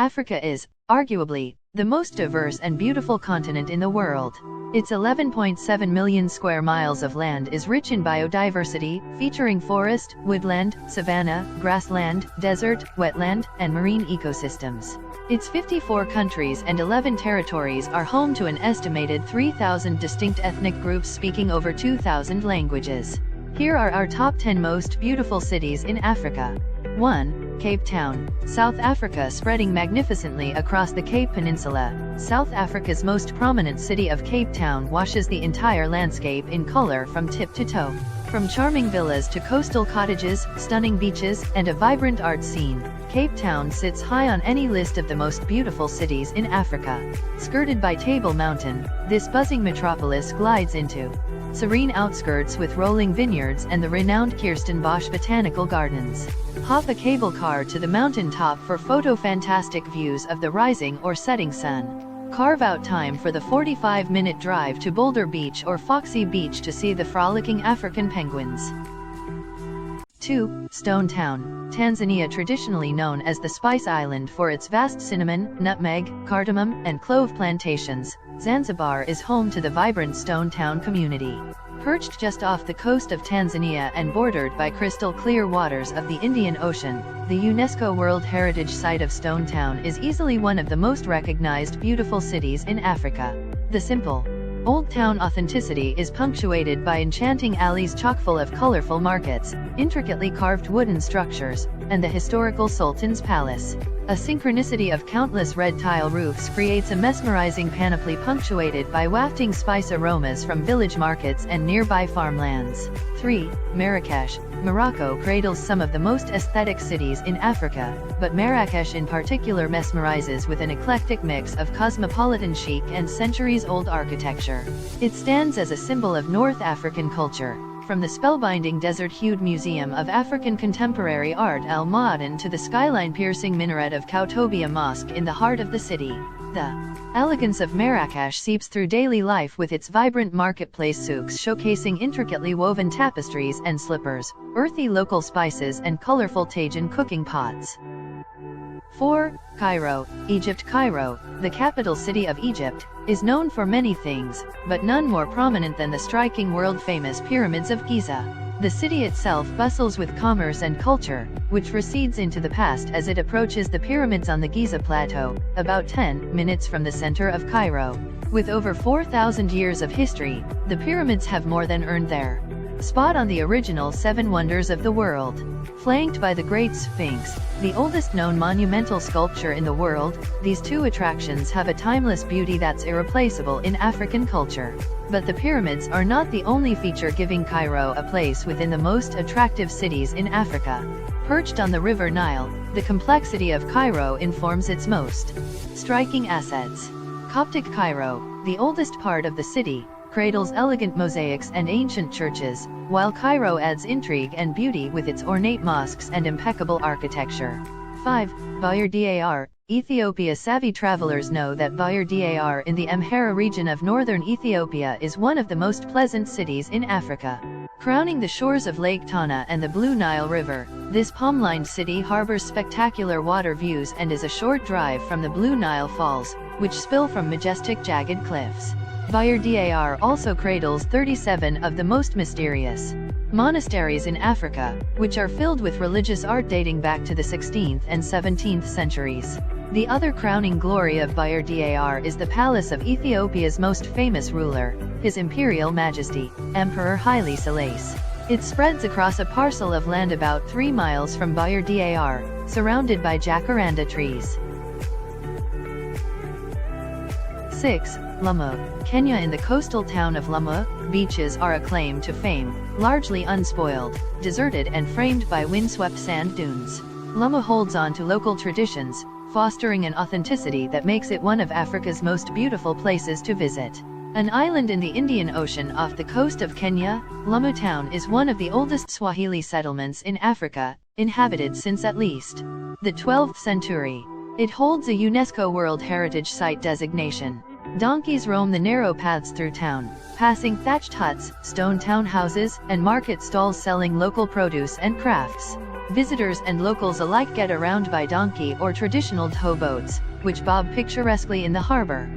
Africa is, arguably, the most diverse and beautiful continent in the world. Its 11.7 million square miles of land is rich in biodiversity, featuring forest, woodland, savanna, grassland, desert, wetland, and marine ecosystems. Its 54 countries and 11 territories are home to an estimated 3,000 distinct ethnic groups speaking over 2,000 languages. Here are our top 10 most beautiful cities in Africa. 1. Cape Town, South Africa. Spreading magnificently across the Cape Peninsula, South Africa's most prominent city of Cape Town washes the entire landscape in color from tip to toe. From charming villas to coastal cottages, stunning beaches, and a vibrant art scene, Cape Town sits high on any list of the most beautiful cities in Africa. Skirted by Table Mountain, this buzzing metropolis glides into serene outskirts with rolling vineyards and the renowned Kirstenbosch Botanical Gardens. Hop a cable car to the mountain top for fantastic views of the rising or setting sun. Carve out time for the 45-minute drive to Boulder Beach or Foxy Beach to see the frolicking African penguins. 2. Stone Town, Tanzania. Traditionally known as the Spice Island for its vast cinnamon, nutmeg, cardamom, and clove plantations, Zanzibar is home to the vibrant Stone Town community. Perched just off the coast of Tanzania and bordered by crystal-clear waters of the Indian Ocean, the UNESCO World Heritage Site of Stone Town is easily one of the most recognized beautiful cities in Africa. The simple, Old Town authenticity is punctuated by enchanting alleys chock-full of colorful markets, intricately carved wooden structures, and the historical Sultan's Palace. A synchronicity of countless red tile roofs creates a mesmerizing panoply punctuated by wafting spice aromas from village markets and nearby farmlands. 3. Marrakesh, Morocco cradles some of the most aesthetic cities in Africa, but Marrakesh in particular mesmerizes with an eclectic mix of cosmopolitan chic and centuries-old architecture. It stands as a symbol of North African culture, from the spellbinding desert-hued Museum of African Contemporary Art Al Ma'aden to the skyline-piercing minaret of Kautobia Mosque in the heart of the city. The elegance of Marrakesh seeps through daily life with its vibrant marketplace souks showcasing intricately woven tapestries and slippers, earthy local spices and colorful Tajin cooking pots. 4. Cairo, Egypt. Cairo, the capital city of Egypt, is known for many things, but none more prominent than the striking world-famous pyramids of Giza. The city itself bustles with commerce and culture, which recedes into the past as it approaches the pyramids on the Giza Plateau, about 10 minutes from the center of Cairo. With over 4,000 years of history, the pyramids have more than earned their spot on the original 7 wonders of the world. Flanked by the Great Sphinx, the oldest known monumental sculpture in the world, these two attractions have a timeless beauty that's irreplaceable in African culture. But the pyramids are not the only feature giving Cairo a place within the most attractive cities in Africa. Perched on the River Nile, the complexity of Cairo informs its most striking assets. Coptic Cairo, the oldest part of the city, cradles elegant mosaics and ancient churches, while Cairo adds intrigue and beauty with its ornate mosques and impeccable architecture. 5. Bahir Dar, Ethiopia. Savvy travelers know that Bahir Dar in the Amhara region of northern Ethiopia is one of the most pleasant cities in Africa. Crowning the shores of Lake Tana and the Blue Nile River, this palm-lined city harbors spectacular water views and is a short drive from the Blue Nile Falls, which spill from majestic jagged cliffs. Bahir Dar also cradles 37 of the most mysterious monasteries in Africa, which are filled with religious art dating back to the 16th and 17th centuries. The other crowning glory of Bahir Dar is the palace of Ethiopia's most famous ruler, His Imperial Majesty, Emperor Haile Selassie. It spreads across a parcel of land about 3 miles from Bahir Dar, surrounded by jacaranda trees. 6. Lamu, Kenya. In the coastal town of Lamu, beaches are a claim to fame, largely unspoiled, deserted and framed by windswept sand dunes. Lamu holds on to local traditions, fostering an authenticity that makes it one of Africa's most beautiful places to visit. An island in the Indian Ocean off the coast of Kenya, Lamu Town is one of the oldest Swahili settlements in Africa, inhabited since at least the 12th century. It holds a UNESCO World Heritage Site designation. Donkeys roam the narrow paths through town, passing thatched huts, stone townhouses, and market stalls selling local produce and crafts. Visitors and locals alike get around by donkey or traditional towboats, which bob picturesquely in the harbor.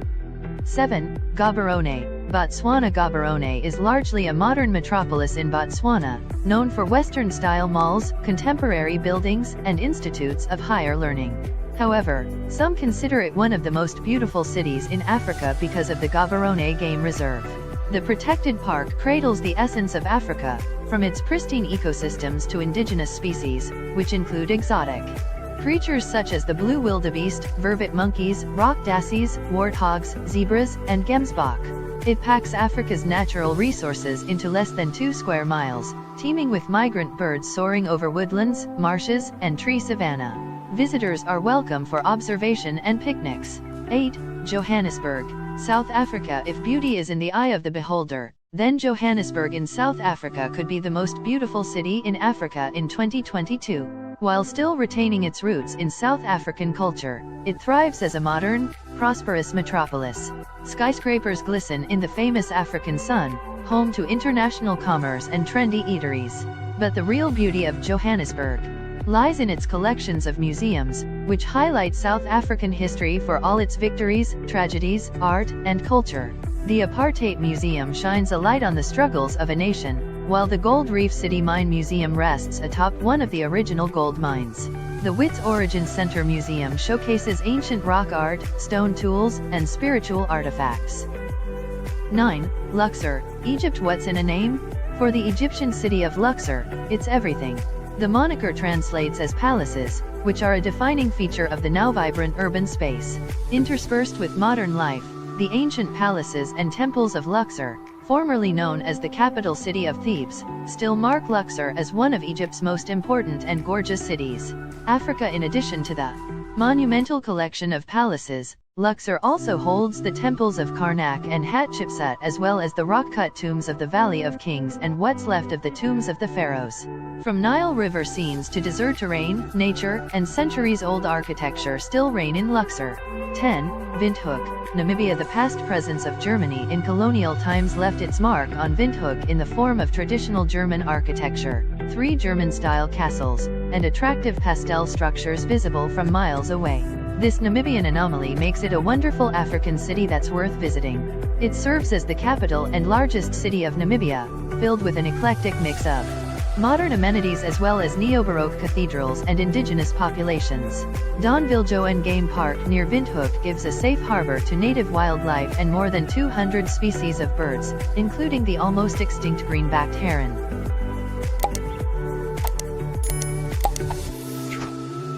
7. Gaborone. Botswana. Gaborone is largely a modern metropolis in Botswana, known for Western-style malls, contemporary buildings, and institutes of higher learning. However, some consider it one of the most beautiful cities in Africa because of the Gaborone Game Reserve. The protected park cradles the essence of Africa, from its pristine ecosystems to indigenous species, which include exotic creatures such as the blue wildebeest, vervet monkeys, rock dassies, warthogs, zebras, and gemsbok. It packs Africa's natural resources into less than 2 square miles, teeming with migrant birds soaring over woodlands, marshes, and tree savanna. Visitors are welcome for observation and picnics. 8. Johannesburg. South Africa. If beauty is in the eye of the beholder, then Johannesburg in South Africa could be the most beautiful city in Africa in 2022. While still retaining its roots in South African culture, it thrives as a modern, prosperous metropolis. Skyscrapers glisten in the famous African sun, home to international commerce and trendy eateries. But the real beauty of Johannesburg lies in its collections of museums, which highlight South African history for all its victories, tragedies, art, and culture. The Apartheid Museum shines a light on the struggles of a nation, while the Gold Reef City Mine Museum rests atop one of the original gold mines. The Wits Origin Center Museum showcases ancient rock art, stone tools, and spiritual artifacts. 9. Luxor, Egypt. What's in a name? For the Egyptian city of Luxor, it's everything. The moniker translates as palaces, which are a defining feature of the now vibrant urban space. Interspersed with modern life, the ancient palaces and temples of Luxor, formerly known as the capital city of Thebes, still mark Luxor as one of Egypt's most important and gorgeous cities. Africa. In addition to the monumental collection of palaces, Luxor also holds the temples of Karnak and Hatshepsut, as well as the rock-cut tombs of the Valley of Kings and what's left of the tombs of the pharaohs. From Nile River scenes to desert terrain, nature, and centuries-old architecture still reign in Luxor. 10. Windhoek, Namibia. The past presence of Germany in colonial times left its mark on Windhoek in the form of traditional German architecture, 3 German-style castles, and attractive pastel structures visible from miles away. This Namibian anomaly makes it a wonderful African city that's worth visiting. It serves as the capital and largest city of Namibia, filled with an eclectic mix of modern amenities as well as neo-Baroque cathedrals and indigenous populations. Don Viljoen Game Park near Windhoek gives a safe harbor to native wildlife and more than 200 species of birds, including the almost extinct green-backed heron.